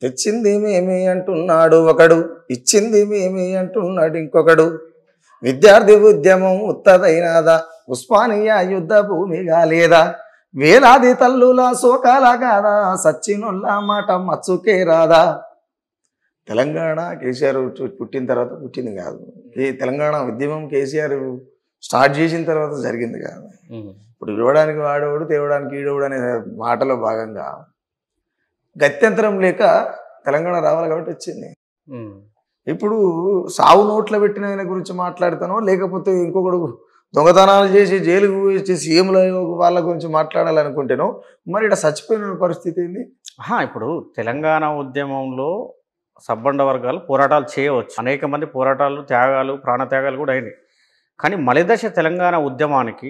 తెచ్చింది మేమే అంటున్నాడు ఒకడు, ఇచ్చింది మేమే అంటున్నాడు ఇంకొకడు. విద్యార్థి ఉద్యమం ఉత్తదైనాదా, ఉస్మానియా యుద్ధ భూమిగా లేదా, వేలాది తల్లుల శోకాల కాదా, సచ్చినొల్ల మాట మచ్చుకే రాదా. తెలంగాణ కేసీఆర్ పుట్టిన తర్వాత పుట్టింది కాదు. ఈ తెలంగాణ ఉద్యమం కేసీఆర్ స్టార్ట్ చేసిన తర్వాత జరిగింది కాదు. ఇప్పుడు ఇవ్వడానికి వాడేవాడు, తేవడానికి ఈడోడు అనే మాటలో భాగంగా గత్యంతరం లేక తెలంగాణ రావాలి కాబట్టి వచ్చింది. ఇప్పుడు సావు నోట్ల పెట్టిన ఆయన గురించి మాట్లాడుతానో, లేకపోతే ఇంకొకడు దొంగతనాలు చేసి జైలుకు వచ్చి సీఎంల వాళ్ళ గురించి మాట్లాడాలనుకుంటేనో, మరి ఇక్కడ చచ్చిపోయిన పరిస్థితి ఏంది? ఇప్పుడు తెలంగాణ ఉద్యమంలో సబ్బండ వర్గాలు పోరాటాలు చేయవచ్చు, అనేక మంది పోరాటాలు, త్యాగాలు, ప్రాణత్యాగాలు కూడా అయినాయి. కానీ మలిదశ తెలంగాణ ఉద్యమానికి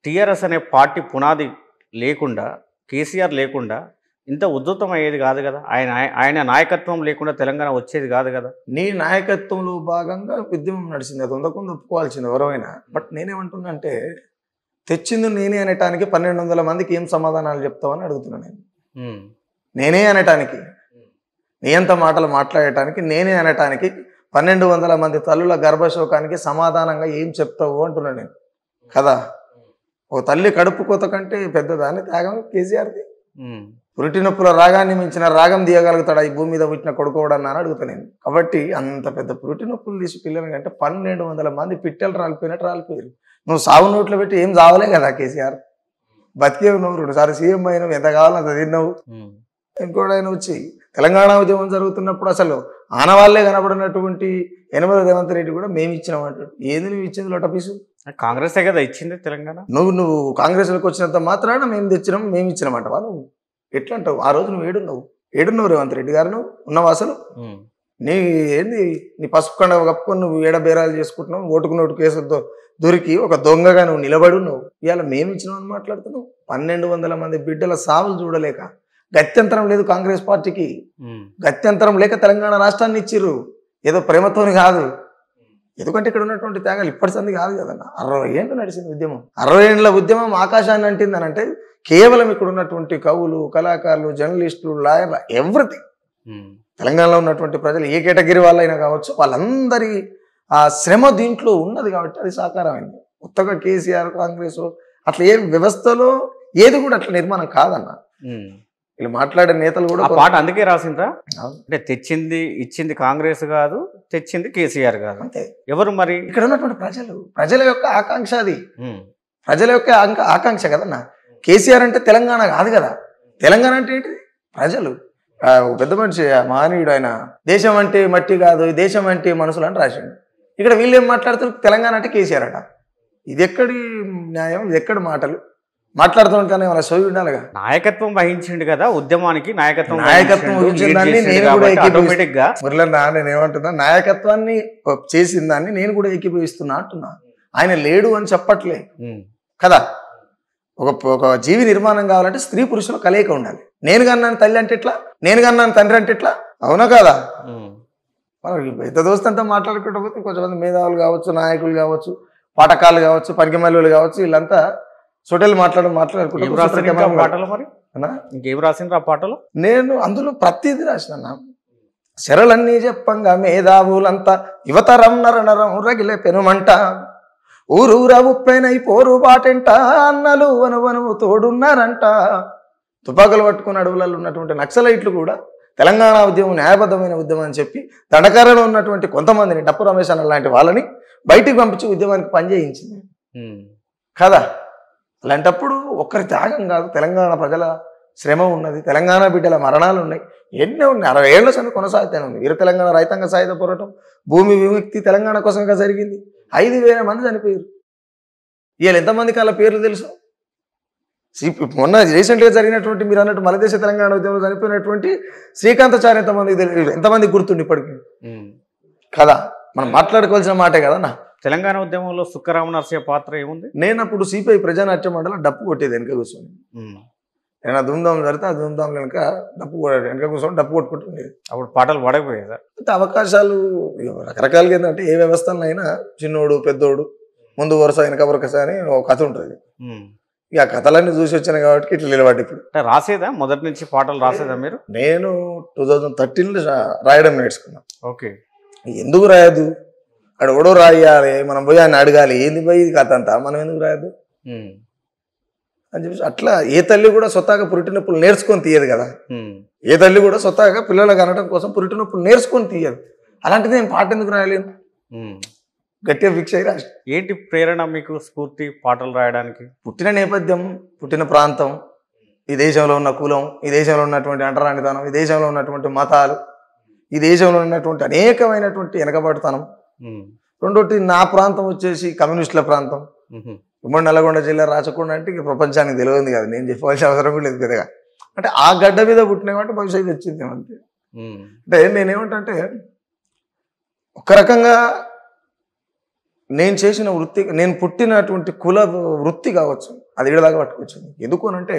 టీఆర్ఎస్ అనే పార్టీ పునాది లేకుండా, కేసీఆర్ లేకుండా ఇంత ఉద్ధృతం అయ్యేది కాదు కదా. ఆయన నాయకత్వం లేకుండా తెలంగాణ వచ్చేది కాదు కదా. నీ నాయకత్వంలో భాగంగా ఉద్యమం నడిచింది, అది ఉండకుండా ఒప్పుకోవాల్సింది ఎవరైనా. బట్ నేనేమంటున్నా అంటే, తెచ్చింది నేనే అనటానికి 1200 మందికి ఏం సమాధానాలు చెప్తావని అడుగుతున్నా నేను. నేనే అనటానికి, నీ అంత మాటలు మాట్లాడటానికి, నేనే అనటానికి 1200 మంది తల్లుల గర్భశోకానికి సమాధానంగా ఏం చెప్తావు అంటున్నా నేను కదా. ఓ తల్లి కడుపు కోత కంటే పెద్దదాన్ని త్యాగం కేసీఆర్ది. పురిటి నొప్పుల రాగాన్ని మించిన రాగం తీయగలుగుతాడా ఈ భూమి మీద పుట్టిన కొడుకోవడన్నా అని అడుగుతా నేను. కాబట్టి అంత పెద్ద పురిటి నొప్పులు తీసి పిల్లలు కంటే 1200 మంది పిట్టలు రాలిపోయినట్టు రాలిపోయారు. నువ్వు సాగు నోట్లో పెట్టి ఏం చావలే కదా కేసీఆర్. బతికేవు నువ్వు, 2 సార్లు సీఎం అయినావు, ఎంత కావాలో అంత తిన్నావు. ఇంకోటి ఆయన వచ్చి తెలంగాణ ఉద్యమం జరుగుతున్నప్పుడు అసలు ఆనవాళ్లే కనబడినటువంటి యనమల రేవంత్ రెడ్డి కూడా మేము ఇచ్చినాం అంటాడు. ఏది నువ్వు ఇచ్చింది లొటపీసు? కాంగ్రెసే కదా ఇచ్చింది తెలంగాణ. నువ్వు కాంగ్రెస్లోకి వచ్చినంత మాత్రాన మేము తెచ్చినాం, మేము ఇచ్చినామంటావా నువ్వు? ఎట్లా అంటావు? ఆ రోజు నువ్వు ఏడున్నావు రేవంత్ రెడ్డి గారు? నువ్వు ఉన్నావు అసలు? నీ ఏంది, నీ పసుపు కండ కప్పుకొని నువ్వు ఏడ బేరాలు చేసుకుంటున్నావు, ఓటుకు నోటు కేసు దొరికి ఒక దొంగగా నువ్వు నిలబడి ఉన్నావు. ఇవాళ మేము ఇచ్చినావు అని మాట్లాడుతున్నావు. 1200 మంది బిడ్డల సావులు చూడలేక గత్యంతరం లేదు కాంగ్రెస్ పార్టీకి. గత్యంతరం లేక తెలంగాణ రాష్ట్రాన్ని ఇచ్చిర్రు. ఏదో ప్రేమతోని కాదు, ఎందుకంటే ఇక్కడ ఉన్నటువంటి త్యాగాలు ఇప్పటి సంది కాదు కదన్న. 60 ఏళ్ళు నడిచింది ఉద్యమం. 60 ఏళ్ళ ఉద్యమం ఆకాశాన్ని అంటిందని అంటే కేవలం ఇక్కడ ఉన్నటువంటి కవులు, కళాకారులు, జర్నలిస్టులు, లాయర్లు, ఎవ్రీథింగ్, తెలంగాణలో ఉన్నటువంటి ప్రజలు ఏ కేటగిరీ వాళ్ళైనా కావచ్చు, వాళ్ళందరి ఆ శ్రమ దీంట్లో ఉన్నది కాబట్టి అది సాకారమైంది. కొత్తగా కేసీఆర్, కాంగ్రెస్ అట్లా ఏ వ్యవస్థలో ఏది కూడా అట్లా నిర్మాణం కాదన్న. వీళ్ళు మాట్లాడే నేతలు కూడా పాట అందుకే రాసిండ్రా. అంటే తెచ్చింది ఇచ్చింది కాంగ్రెస్ కాదు, తెచ్చింది కేసీఆర్ కాదు. అంతే. ఎవరు మరి? ఇక్కడ ఉన్నటువంటి ప్రజల యొక్క ఆకాంక్ష, అది ప్రజల యొక్క ఆకాంక్ష కదన్నా. కేసీఆర్ అంటే తెలంగాణ కాదు కదా. తెలంగాణ అంటే ఏంటి? ప్రజలు. పెద్ద మనిషి మహనీయుడు ఆయన, దేశం అంటే మట్టి కాదు, దేశం అంటే మనుషులు అని రాసిండు. ఇక్కడ వీళ్ళు ఏం మాట్లాడుతున్నారు? తెలంగాణ అంటే కేసీఆర్ అట. ఇది ఎక్కడి న్యాయం, ఇది ఎక్కడి మాటలు? మాట్లాడుతున్నాను కానీ మన సోయి ఉండాలిగా. నాయకత్వం వహించిండు కదా ఉద్యమానికి, నాయకత్వం వహించిందాన్ని నేను కూడా ఏకీభవిస్తున్నా. మురళన్న, నేను ఏమంటున్నా, నాయకత్వాన్ని చేసిన దాన్ని నేను కూడా ఏకీభవిస్తున్నా అంటున్నా. ఆయన లేడు అని చెప్పట్లే కదా. ఒక జీవి నిర్మాణం కావాలంటే స్త్రీ పురుషుల కలయిక ఉండాలి. నేను కన్నాను తల్లి అంటే ఎట్లా, నేను కన్నాను తండ్రి అంటే ఎట్లా? అవునా కదా. మనం పెద్ద దోస్తంతా మాట్లాడుకుంటూ పోతే కొంతమంది మేధావులు కావచ్చు, నాయకులు కావచ్చు, పాఠకాలు కావచ్చు, పనికిమల్లులు కావచ్చు, వీళ్ళంతా సొటేలు మాట్లాడుకుంటూ ఇంకేం రాసిండ్రు ఆ పాటలు? నేను అందులో ప్రతిదీ రాసిన. శరలన్నీ చెప్పంగా మేధావులంతా యువతరం నరం రగిలే పెనుమంట, ఊరూరా ఉప్పైనై పోరు బాటెంట, అన్నలు వనువనువు తోడున్నారంట. తుపాకులు పట్టుకుని అడవులలో ఉన్నటువంటి నక్సలైట్లు కూడా తెలంగాణ ఉద్యమం న్యాయబద్ధమైన ఉద్యమం అని చెప్పి దండకారంలో ఉన్నటువంటి కొంతమందిని, డప్పు రమేష్ అన్న లాంటి వాళ్ళని బయటికి పంపించి ఉద్యమానికి పనిచేయించింది కదా. అలాంటప్పుడు ఒక్కరి త్యాగం కాదు, తెలంగాణ ప్రజల శ్రమ ఉన్నది, తెలంగాణ బిడ్డల మరణాలు ఉన్నాయి, ఎన్నో ఉన్నాయి. 60 ఏళ్ల సంది కొనసాగుతూనే ఉంది. వీర తెలంగాణ రైతాంగ సాయుధ పోరాటం, భూమి విముక్తి తెలంగాణ కోసంగా జరిగింది. 5,000 మంది చనిపోయారు. ఇవాళ ఎంతమందికి వాళ్ళ పేర్లు తెలుసు? మొన్న రీసెంట్గా జరిగినటువంటి మీరు అన్నట్టు మలదేశ తెలంగాణ ఉద్యమంలో చనిపోయినటువంటి శ్రీకాంతాచార్య ఎంతమందికి గుర్తుండి ఇప్పటికి కదా. మనం మాట్లాడుకోవాల్సిన మాటే కదా. తెలంగాణ ఉద్యమంలో సుక్కరామ నరసయ్య పాత్ర ఏముంది? నేను అప్పుడు సిపిఐ ప్రజానాట్య మండలి డప్పు కొట్టేది వెనక కూర్చొని. నేను ధూమ్ధాం జరిగితే ఆ ధూమ్ధాం వెనక వెనక కూర్చొని డప్పు కొట్టుకుంటుండేది. అప్పుడు పాటలు పడకపోయేదా? అంటే అవకాశాలు రకరకాలుగా ఏంటంటే, ఏ వ్యవస్థలో అయినా చిన్నోడు పెద్దోడు ముందు వరుస వెనక వరుస అని ఒక కథ ఉంటుంది. ఇక ఆ కథలన్నీ చూసి వచ్చాను కాబట్టి ఇట్లా నిలబడి ఇప్పుడు అంటే రాసేదా మొదటి నుంచి పాటలు రాసేదా మీరు? నేను 2013లో రాయడం నేర్చుకున్నాను. ఓకే. ఎందుకు రాయదు, అక్కడ ఎవడో రాయాలి, మనం పోయి ఆయన అడగాలి, ఏంది పోయి ఇది కథ అంతా, మనం ఎందుకు రాయదు అని చెప్పేసి అట్లా ఏ తల్లి కూడా స్వతహాగా పురిటి నొప్పులు నేర్చుకొని తీయదు కదా. ఏ తల్లి కూడా స్వతహాగా పిల్లలకు అనడం కోసం పురిటి నొప్పులు నేర్చుకొని తీయదు. అలాంటిది నేను పాట ఎందుకు రాయలేను, గట్టిగా ఫిక్స్ అయ్యి రాసి. ఏంటి ప్రేరణ మీకు, స్ఫూర్తి పాటలు రాయడానికి? పుట్టిన నేపథ్యం, పుట్టిన ప్రాంతం, ఈ దేశంలో ఉన్న కులం, ఈ దేశంలో ఉన్నటువంటి అంటరానితనం, ఈ దేశంలో ఉన్నటువంటి మతాలు, ఈ దేశంలో ఉన్నటువంటి అనేకమైనటువంటి వెనకబడితనం. రెండోటి నా ప్రాంతం వచ్చేసి కమ్యూనిస్టుల ప్రాంతం. ఉమ్మడి నల్గొండ జిల్లా రాచకొండ అంటే ఇక ప్రపంచానికి తెలియదు కదా, నేను చెప్పవలసిన అవసరం కూడా లేదు పెద్దగా. అంటే ఆ గడ్డ మీద పుట్టిన కాబట్టి భవిష్యత్తు వచ్చింది ఏమంటే. అంటే నేనేమంటే ఒక రకంగా నేను చేసిన వృత్తి, నేను పుట్టినటువంటి కుల వృత్తి కావచ్చు, అది ఈడదాకా పట్టుకొచ్చింది. ఎందుకు అనంటే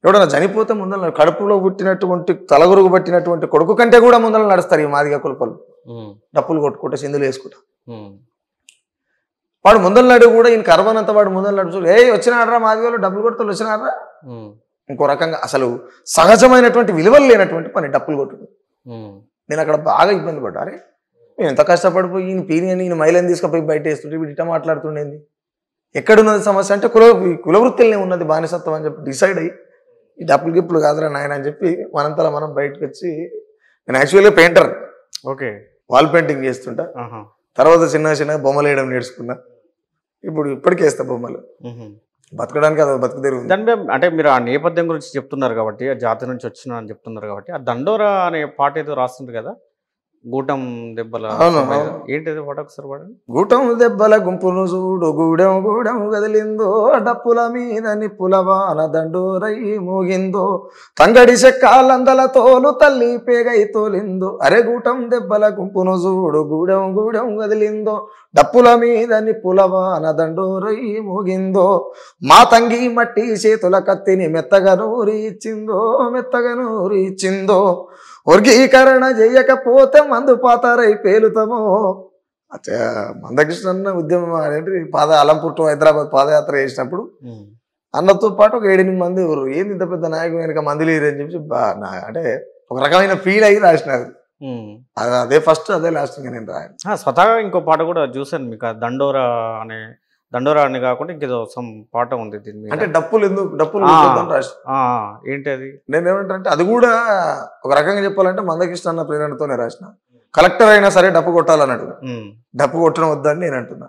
ఎవడన్నా చనిపోతే ముందర కడుపులో పుట్టినటువంటి తలగురుగు పట్టినటువంటి కొడుకు కంటే కూడా ముందర నడుస్తారు ఈ మాదిగా కులపలు, డప్పులు కొట్టుకుంటా సిందులు వేసుకుంటా. వాడు ముందర నడు కూడా ఈయన కర్వనంత వాడు ముందర నడుచు, ఏ వచ్చినాడరా మాదిగలు డబ్బులు కొడుతూ వచ్చినారా. ఇంకో రకంగా అసలు సహజమైనటువంటి విలువలు లేనటువంటి పని డప్పులు కొట్టుడు. నేను అక్కడ బాగా ఇబ్బంది పడ్డారే, నేను ఎంత కష్టపడిపోయి ఈయన పీని ఈయన మైలని తీసుకుపోయి బయట వేస్తుంటే వీడు ఇట్లా మాట్లాడుతుండేది. ఎక్కడున్నది సమస్య అంటే కులవృత్తులనే ఉన్నది బానిసత్వం అని చెప్పి డిసైడ్ అయ్యి ఈ డప్పులు గిప్పులు కాదురా నాయన అని చెప్పి మనంతలా మనం బయటకు వచ్చి, నేను యాక్చువల్గా పెయింటర్. ఓకే. వాల్ పెయింటింగ్ చేస్తుంటా. తర్వాత చిన్న చిన్న బొమ్మలు వేయడం నేర్చుకున్నా. ఇప్పుడు ఇప్పటికే వేస్తా బొమ్మలు, బతకడానికి అది బతుకుదేరు. అంటే మీరు ఆ నేపథ్యం గురించి చెప్తున్నారు కాబట్టి, ఆ జాతి నుంచి వచ్చిన అని చెప్తున్నారు కాబట్టి, ఆ దండోరా అనే పాట ఏదో రాస్తుంది కదా, గూటం దెబ్బల. ఏంటిది పాట ఒకసారి పాడండి. గూటం దెబ్బల గుంపును చూడు, గూడెం గూడెం గదిలిందో, డప్పుల మీద నిప్పులవాన దండోరై మోగిందో, తంగడి చెక్కాలందల తోలు తల్లి పేగై తోలిందో. అరే గూటం దెబ్బల గుంపును చూడు, గూడెం గూడెం గదిలిందో, డప్పుల మీద నిప్పులవాన దండోరై మోగిందో, మా తంగి మట్టి చేతుల కత్తిని మెత్తగా నూరి ఇచ్చిందో, మెత్తగా నూరి ఇచ్చిందో, వర్గీకరణ చేయకపోతే మందు పాతారై పేలుతామో. మందకృష్ణ ఉద్యమం అనేది అలంపూర్ టు హైదరాబాద్ పాదయాత్ర చేసినప్పుడు అన్నతో పాటు ఒక 7-8 మంది ఎవరు, ఏంది ఇంత పెద్ద నాయకు వెనక మంది లేరు అని చెప్పి అంటే ఒక రకమైన ఫీల్ అయ్యి రాసినారు. అదే ఫస్ట్, అదే లాస్ట్ నేను రాయను. స్వతహాగా ఇంకో పాట కూడా చూసాను మీకు, దండోరా అని కాకుండా ఇంకేదో సమ్ పాట ఉంది దీని మీద. అంటే డప్పులు ఎందుకు, డప్పులు రాసి ఏంటి అది? నేనేమంటే అది కూడా ఒక రకంగా చెప్పాలంటే మందకృష్ణ అన్న ప్రేరణతోనే రాసిన. కలెక్టర్ అయినా సరే డప్పు కొట్టాలన్నట్టు, డప్పు కొట్టడం వద్దని నేను అంటున్నా.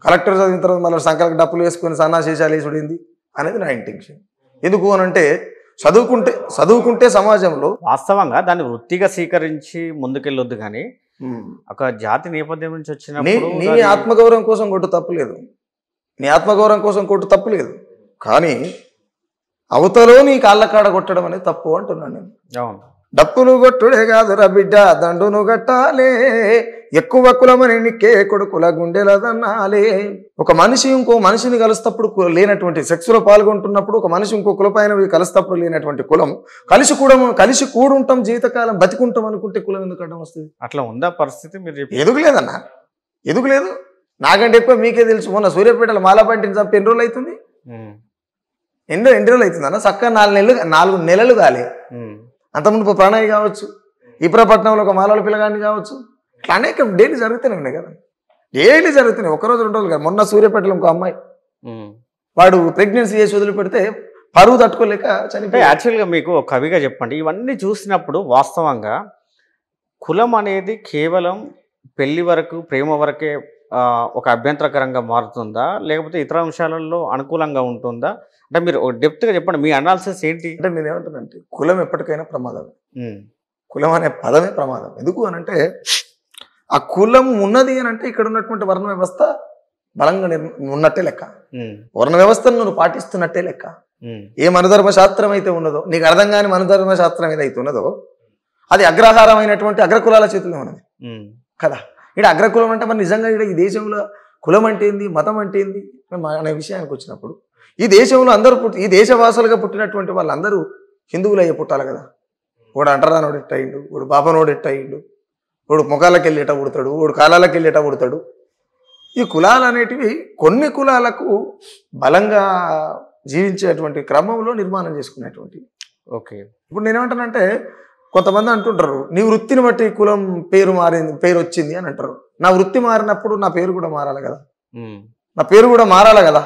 కలెక్టర్ చదివిన తర్వాత మళ్ళీ సంకలకు డప్పులు వేసుకొని సన్నాశేషాలు వేసుడింది అనేది నా ఇంటెన్షన్. ఎందుకు అనంటే చదువుకుంటే సమాజంలో వాస్తవంగా దాన్ని వృత్తిగా స్వీకరించి ముందుకెళ్ళొద్దు, కానీ ఒక జాతి నేపథ్యం నుంచి వచ్చినప్పుడు నీ ఆత్మగౌరవం కోసం కొట్టు తప్పులేదు, నీ ఆత్మగౌరవం కోసం కొట్టు తప్పులేదు, కానీ అవతలో నీ కాళ్ళ కాడ కొట్టడం అనేది తప్పు అంటున్నాను నేను. అవును. డప్పులు కొట్టుడే కాదురా బిడ్డ, దండును గట్టాలే, ఎక్కువ కులమని నిక్కే కొడుకుల గుండెలదన్నాలే. ఒక మనిషి ఇంకో మనిషిని కలుస్తప్పుడు లేనటువంటి, సెక్స్లో పాల్గొంటున్నప్పుడు ఒక మనిషి ఇంకో కులపైన కలుస్తప్పుడు లేనటువంటి కులం, కలిసి కూడుంటాం జీవితకాలం బతికుంటాం అనుకుంటే కులం ఎందుకు అడ్డం వస్తుంది? అట్లా ఉందా పరిస్థితి? మీరు ఎదుగు లేదన్నా, ఎదుగు లేదు. నాకంటే ఎక్కువ మీకే తెలుసు. మొన్న సూర్యాపేటలో మాలాపంటిని చంపి ఎన్ని రోజులు అవుతుంది? ఎన్ని రోజులు అవుతుంది అన్న? చక్కగా 4 నెలలు కాలే. అంతకుముందు ప్రణయ్ కావచ్చు, ఇప్రపట్నంలో ఒక మాలల పిల్లగాడిని కావచ్చు, ఇట్లా అనేక డైలీ జరుగుతూనే ఉన్నాయి కదా, డైలీ జరుగుతున్నాయి. 1 రోజు 2 రోజులు కాదు. మొన్న సూర్యాపేటలో ఇంకో అమ్మాయి, వాడు ప్రెగ్నెన్సీ చేసి వదిలిపెడితే పరువు తట్టుకోలేక చనిపోయి. యాక్చువల్గా మీకు ఒక కవిగా చెప్పండి, ఇవన్నీ చూసినప్పుడు వాస్తవంగా కులం అనేది కేవలం పెళ్లి వరకు, ప్రేమ వరకే ఒక అభ్యంతరకరంగా మారుతుందా, లేకపోతే ఇతర అంశాలలో అనుకూలంగా ఉంటుందా? అంటే మీరు డెప్త్గా చెప్పండి, మీ అనాలిసిస్ ఏంటి? అంటే నేనేమంటానంటే కులం ఎప్పటికైనా ప్రమాదం. కులం అనే పదమే ప్రమాదం. ఎందుకు అనంటే ఆ కులం ఉన్నది అని అంటే ఇక్కడ ఉన్నటువంటి వర్ణ వ్యవస్థ బలంగా ఉన్నట్టే లెక్క, వర్ణ వ్యవస్థను నువ్వు పాటిస్తున్నట్టే లెక్క. ఏ మనధర్మ శాస్త్రం అయితే ఉన్నదో, నీకు అర్థం కాని మనధర్మ శాస్త్రం ఏదైతే ఉన్నదో అది అగ్రహారమైనటువంటి అగ్రకులాల చేతిలో ఉన్నది కదా. ఇక్కడ అగ్రకులం అంటే మరి నిజంగా ఇక్కడ ఈ దేశంలో కులం అంటే ఏంది, మతం అంటే ఏంది అనే విషయానికి వచ్చినప్పుడు, ఈ దేశంలో అందరూ ఈ దేశవాసులుగా పుట్టినటువంటి వాళ్ళందరూ హిందువులు అయ్యే పుట్టాలి కదా. వాడు అంటరానోడు ఎట్ట అయ్యిండు, వాడు పాపనోడు ఎట్ట అయ్యిండు, వాడు ముఖాలకు వెళ్ళి ఎట్ట పుడతాడు, వాడు కాలాలకు వెళ్ళి ఎట్ట పుడతాడు. ఈ కులాలు అనేటివి కొన్ని కులాలకు బలంగా జీవించేటువంటి క్రమంలో నిర్మాణం చేసుకునేటువంటి. ఓకే. ఇప్పుడు నేనేమంటానంటే కొంతమంది అంటుంటారు నీ వృత్తిని బట్టి కులం పేరు మారింది, పేరు వచ్చింది అని అంటారు. నా వృత్తి మారినప్పుడు నా పేరు కూడా మారాలి కదా, నా పేరు కూడా మారాలి కదా.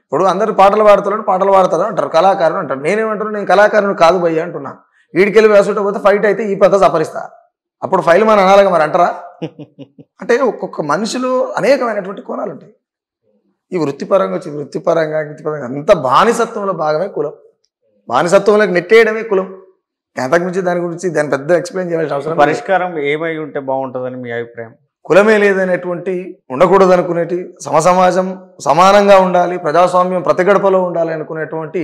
ఇప్పుడు అందరు పాటలు పాడతారు అంటారు, కళాకారుడు అంటారు. నేనేమంటాను, నేను కళాకారుడు కాదు భయ్య అంటున్నా. వీడికెళ్ళి వేసుకుంటే పోతే ఫైట్ అయితే ఈ పెద్ద సపరిస్తా, అప్పుడు ఫైల్ మన అనాలిగా మరి అంటారా? అంటే ఒక్కొక్క మనిషిలో అనేకమైనటువంటి కోణాలు ఉంటాయి. ఈ వృత్తిపరంగా అంత బానిసత్వంలో భాగమే కులం. బానిసత్వంలోకి నెట్టేయడమే కులం. అంతకు మించి దాని పెద్ద ఎక్స్ప్లెయిన్ చేయాల్సిన అవసరం. పరిష్కారం ఏమై ఉంటే బాగుంటుందని మీ అభిప్రాయం? కులమే లేదనేటువంటి, ఉండకూడదు అనుకునేటి, సమసమాజం సమానంగా ఉండాలి, ప్రజాస్వామ్యం ప్రతి గడపలో ఉండాలి అనుకునేటువంటి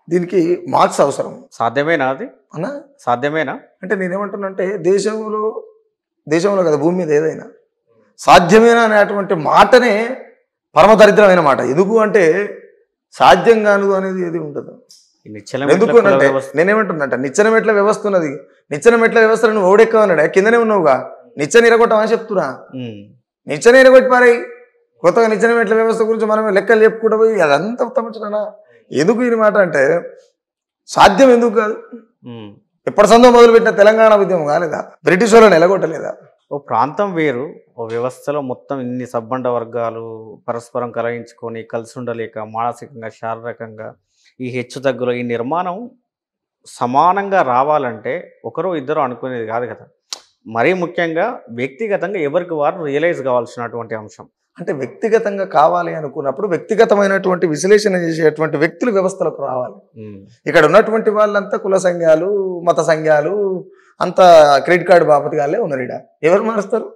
దీనికి మార్క్స్ అవసరం. సాధ్యమేనా అది అన్నా? సాధ్యమేనా అంటే నేనేమంటున్నానంటే దేశంలో కదా భూమి మీద ఏదైనా సాధ్యమేనా అనేటువంటి మాటనే పరమదరిద్రమైన మాట. ఎందుకు అంటే సాధ్యం కాను అనేది ఏది ఉండదు. ఎందుకు అంటే నేనేమంటున్నట్ట నిచ్చెన మెట్ల వ్యవస్థ ఉన్నది. నిచ్చెన మెట్ల వ్యవస్థ నువ్వు ఓడెక్కవన్నాడా, కిందనే ఉన్నావుగా, నిచ్చెన ఇరగొట్టమని చెప్తున్నా. నిచ్చెన ఇరగొట్టి పారాయి. కొత్తగా నిచ్చెన మెట్ల వ్యవస్థ గురించి మనం లెక్కలు చెప్పుకుంటూ పోయి అదంతా ఉత్తమించున్నా. ఎందుకు ఈ మాట అంటే సాధ్యం ఎందుకు కాదు. ఎప్పటి సందో మొదలుపెట్టిన తెలంగాణ ఉద్యమం కాలేదా? బ్రిటిష్ వాళ్ళని ఎలగొట్టలేదా? ఓ ప్రాంతం వేరు, ఓ వ్యవస్థలో మొత్తం ఇన్ని సబ్బండ వర్గాలు పరస్పరం కలయించుకొని కలిసి ఉండలేక మానసికంగా శారీరకంగా ఈ హెచ్చు తగ్గులో ఈ నిర్మాణం సమానంగా రావాలంటే ఒకరు ఇద్దరు అనుకునేది కాదు కదా. మరీ ముఖ్యంగా వ్యక్తిగతంగా ఎవరికి వారు రియలైజ్ కావాల్సినటువంటి అంశం. అంటే వ్యక్తిగతంగా కావాలి అనుకున్నప్పుడు వ్యక్తిగతమైనటువంటి విశ్లేషణ చేసేటువంటి వ్యక్తులు వ్యవస్థలకు రావాలి. ఇక్కడ ఉన్నటువంటి వాళ్ళంతా కుల సంఘాలు, మత సంఘాలు, అంత క్రెడిట్ కార్డు బాపతిగాలే ఉన్నారు. ఇక్కడ ఎవరు మారుస్తారు?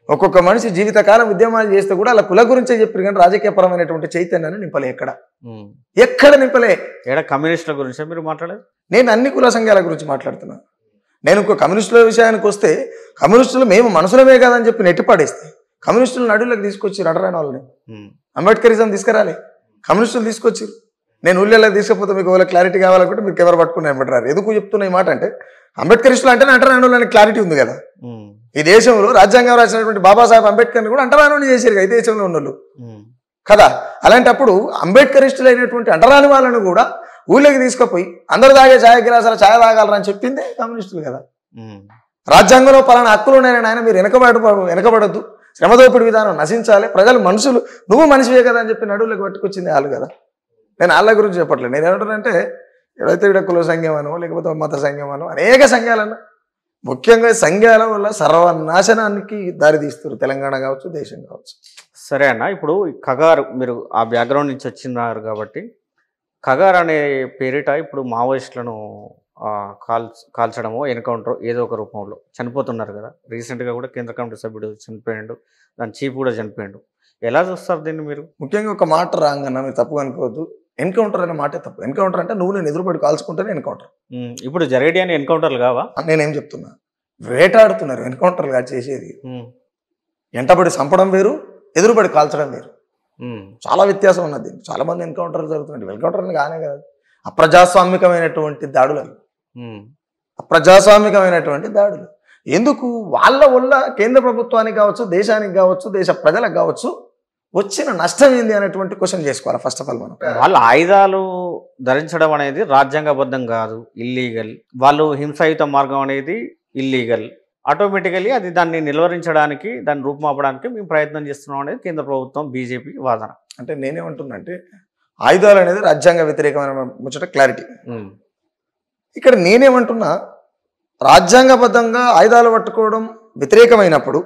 ఒక్కొక్క మనిషి జీవితకాలం ఉద్యమాలు చేస్తే కూడా అలా కుల గురించే చెప్పారు, కానీ రాజకీయపరమైనటువంటి చైతన్యాన్ని నింపలే. ఎక్కడ నింపలే. కమ్యూనిస్టుల గురించి మీరు మాట్లాడలేదు. నేను అన్ని కుల సంఘాల గురించి మాట్లాడుతున్నాను. నేను ఒక కమ్యూనిస్టుల విషయానికి వస్తే కమ్యూనిస్టులు మేము మనసులమే కాదని చెప్పి నెట్టిపాడేస్తే కమ్యూనిస్టులు నడువులకు తీసుకొచ్చి అడరాని వాళ్ళని అంబేద్కరిజం తీసుకురాలి, కమ్యూనిస్టులు తీసుకొచ్చారు. నేను ఊళ్ళలోకి తీసుకపోతే మీకు ఒకవేళ క్లారిటీ కావాలనుకుంటే మీరు ఎవరు పట్టుకుని అంటారు. ఎందుకు చెప్తున్నా ఈ మాట అంటే అంబేద్కరిస్టులు అంటే అంటరాని వాళ్ళని క్లారిటీ ఉంది కదా. ఈ దేశంలో రాజ్యాంగం రాసినటువంటి బాబాసాహెబ్ అంబేద్కర్ని కూడా అంటరాని చేశారు ఈ దేశంలో ఉన్న వాళ్ళు కదా. అలాంటప్పుడు అంబేద్కరిస్టులు అయినటువంటి అంటరాని వాళ్ళని కూడా ఊళ్ళోకి తీసుకుపోయి అందరు తాగే ఛాయ గిలాసాల ఛాయ తాగాలని అని చెప్పిందే కమ్యూనిస్టులు కదా. రాజ్యాంగంలో పలానా హక్కులు ఉన్నాయని ఆయన మీరు వెనకబడద్దు, శ్రమదోపిడి విధానం నశించాలి, ప్రజలు మనుషులు, నువ్వు మనిషివే కదా అని చెప్పి నడువులకు పట్టుకొచ్చింది వాళ్ళు కదా. నేను వాళ్ళ గురించి చెప్పట్లేదు. నేను ఏమంటానంటే ఎవరైతే ఇక్కడ కుల సంఘం అనో లేకపోతే మత సంఘం అనో అనేక సంఘాలన్నా ముఖ్యంగా సంఘాల వల్ల సర్వనాశనానికి దారి తీస్తారు తెలంగాణ కావచ్చు, దేశం కావచ్చు. సరే అన్న, ఇప్పుడు కగారు మీరు ఆ బ్యాక్గ్రౌండ్ నుంచి వచ్చినారు కాబట్టి కగారు అనే పేరిట ఇప్పుడు మావోయిస్టులను కాల్చడమో ఎన్కౌంటర్ ఏదో ఒక రూపంలో చనిపోతున్నారు కదా. రీసెంట్గా కూడా కేంద్ర కమిటీ సభ్యుడు చనిపోయాడు, దాని చీఫ్ కూడా చనిపోయాడు. ఎలా చూస్తారు దీన్ని మీరు? ముఖ్యంగా ఒక మాట రాంగన్నా, మీరు తప్పుగా అనుకోవద్దు. ఎన్కౌంటర్ అనే మాటే తప్పు. ఎన్కౌంటర్ అంటే నువ్వు నేను ఎదురుపడి కాల్చుకుంటేనే ఎన్కౌంటర్. ఇప్పుడు జరిగేది అని ఎన్కౌంటర్లు కావా? నేనేం చెప్తున్నా, వేటాడుతున్నారు. ఎన్కౌంటర్లు కాదు చేసేది. ఎంటబడి చంపడం వేరు, ఎదురుపడి కాల్చడం వేరు. చాలా వ్యత్యాసం ఉన్నది. చాలా మంది ఎన్కౌంటర్లు జరుగుతున్నాయి. ఎన్కౌంటర్ కానే కదా, అప్రజాస్వామికమైనటువంటి దాడులు అవి. అప్రజాస్వామికమైనటువంటి దాడులు ఎందుకు? వాళ్ళ వల్ల కేంద్ర ప్రభుత్వానికి కావచ్చు, దేశానికి కావచ్చు, దేశ ప్రజలకు కావచ్చు వచ్చిన నష్టం ఏంది అనేటువంటి క్వశ్చన్ చేసుకోవాలి ఫస్ట్ ఆఫ్ ఆల్. మనం వాళ్ళ ఆయుధాలు ధరించడం అనేది రాజ్యాంగబద్ధం కాదు, ఇల్లీగల్. వాళ్ళు హింసాయుత మార్గం అనేది ఇల్లీగల్. ఆటోమేటికలీ అది దాన్ని నిలువరించడానికి, దాన్ని రూపుమాపడానికి మేము ప్రయత్నం చేస్తున్నాం అనేది కేంద్ర ప్రభుత్వం బీజేపీ వాదన. అంటే నేనేమంటున్నా అంటే ఆయుధాలు అనేది రాజ్యాంగ వ్యతిరేకమైన ముచ్చట క్లారిటీ. ఇక్కడ నేనేమంటున్నా, రాజ్యాంగబద్ధంగా ఆయుధాలు పట్టుకోవడం వ్యతిరేకమైనప్పుడు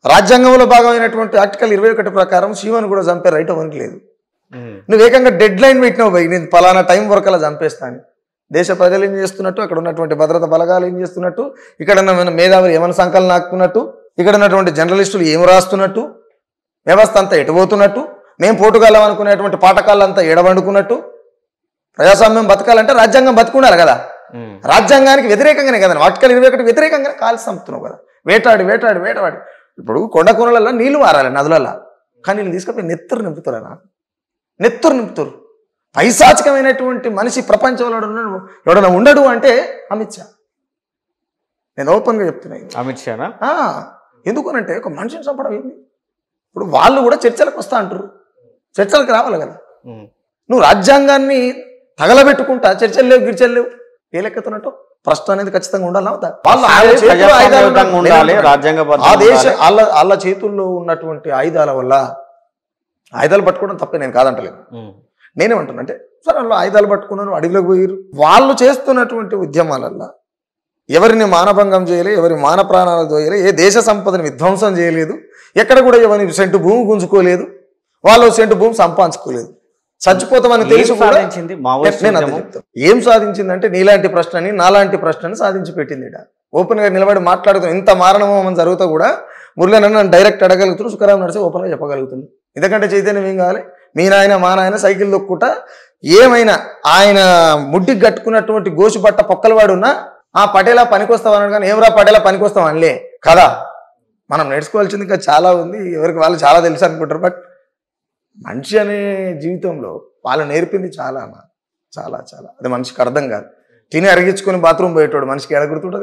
రాజ్యాంగంలో భాగమైనటువంటి ఆర్టికల్ 21 ప్రకారం శివను కూడా చంపే రైట్ ఎవరికి లేదు. నువ్వు ఏకంగా డెడ్ లైన్ పెట్టినావు పోయి, నేను పలానా టైం వరకు అలా చంపేస్తాను. దేశ ప్రజలు ఏం చేస్తున్నట్టు, అక్కడ ఉన్నటువంటి భద్రతా బలగాలు ఏం చేస్తున్నట్టు, ఇక్కడ ఉన్న మేధావులు ఏమైనా సంకలనం ఆకుతున్నట్టు, ఇక్కడ ఉన్నటువంటి జర్నలిస్టులు ఏం రాస్తున్నట్టు, వ్యవస్థ అంతా ఎటుపోతున్నట్టు, మేము పోటుగాలం అనుకునేటువంటి పాఠకాలంతా ఎడబండుకున్నట్టు. ప్రజాస్వామ్యం బతకాలంటే రాజ్యాంగం బతుకున్నారు కదా. రాజ్యాంగానికి వ్యతిరేకంగానే కదా ఆర్టికల్ 21 వ్యతిరేకంగానే కాల్చి చంపుతున్నావు కదా. వేటాడి ఇప్పుడు కొండ కొనలలో నీళ్లు మారాలి నదులలో, కానీ నీళ్ళు తీసుకపోయి నెత్తురు నింపుతారు. పైశాచికమైనటువంటి మనిషి ప్రపంచంలో ఎవడన్నా ఉండడు అంటే అమిత్ షా. నేను ఓపెన్గా చెప్తున్నాను. అమిత్ షానా? ఎందుకనంటే ఒక మనిషిని చంపడం ఏంది? ఇప్పుడు వాళ్ళు కూడా చర్చలకు వస్తా అంటారు, చర్చలకు రావాలి కదా. నువ్వు రాజ్యాంగాన్ని తగలబెట్టుకుంటా చర్చలు లేవు గిర్చలు లేవు ఏ లెక్కతున్నట్టు ప్రశ్న అనేది ఖచ్చితంగా ఉండాలి అవుతా వాళ్ళు ఆ దేశ వాళ్ళ చేతుల్లో ఉన్నటువంటి ఆయుధాల వల్ల ఆయుధాలు పట్టుకోవడం తప్పే నేను కాదంటలేదు నేనేమంటున్నా అంటే సరే వాళ్ళు ఆయుధాలు పట్టుకున్నారు అడవిలోకి పోయారు వాళ్ళు చేస్తున్నటువంటి ఉద్యమాలల్లో ఎవరిని మానభంగం చేయలేదు ఎవరి మాన ప్రాణాలు చేయలేదు ఏ దేశ సంపదని విధ్వంసం చేయలేదు ఎక్కడ కూడా ఎవరిని సెంటు భూమి గుంజుకోలేదు వాళ్ళు సెంటు భూమి సంపాదించుకోలేదు చచ్చిపోతామని తెలిసి కూడా నేను అదే చెప్తాను ఏం సాధించిందంటే నీలాంటి ప్రశ్నని నాలాంటి ప్రశ్నని సాధించి పెట్టింది ఓపెన్గా నిలబడి మాట్లాడుతాం ఇంత మారణహోమం జరుగుతూ కూడా మురళీనన్ను నన్ను డైరెక్ట్ అడగలుగుతున్నాడు సుఖరాం నడిచి ఓపెన్గా చెప్పగలుగుతుంది ఎందుకంటే చైతన్యం ఏం కావాలి మీ నాయన మా నాయన సైకిల్ దొక్కుట ఏమైనా ఆయన ముడ్డికి కట్టుకున్నటువంటి గోసు బట్ట పొక్కలవాడు ఉన్నా ఆ పటేలా పనికొస్తామని కానీ ఏమరా పటేలా పనికొస్తాం అనలే కదా మనం నేర్చుకోవాల్సింది ఇంకా చాలా ఉంది ఎవరికి వాళ్ళు చాలా తెలుసు అనుకుంటారు బట్ మనిషి అనే జీవితంలో వాళ్ళు నేర్పింది చాలా చాలా చాలా అది మనిషికి అర్థం కాదు తిని అరిగించుకొని బాత్రూమ్ పోయేటోడు మనిషికి ఎడ గుర్తుంటుంది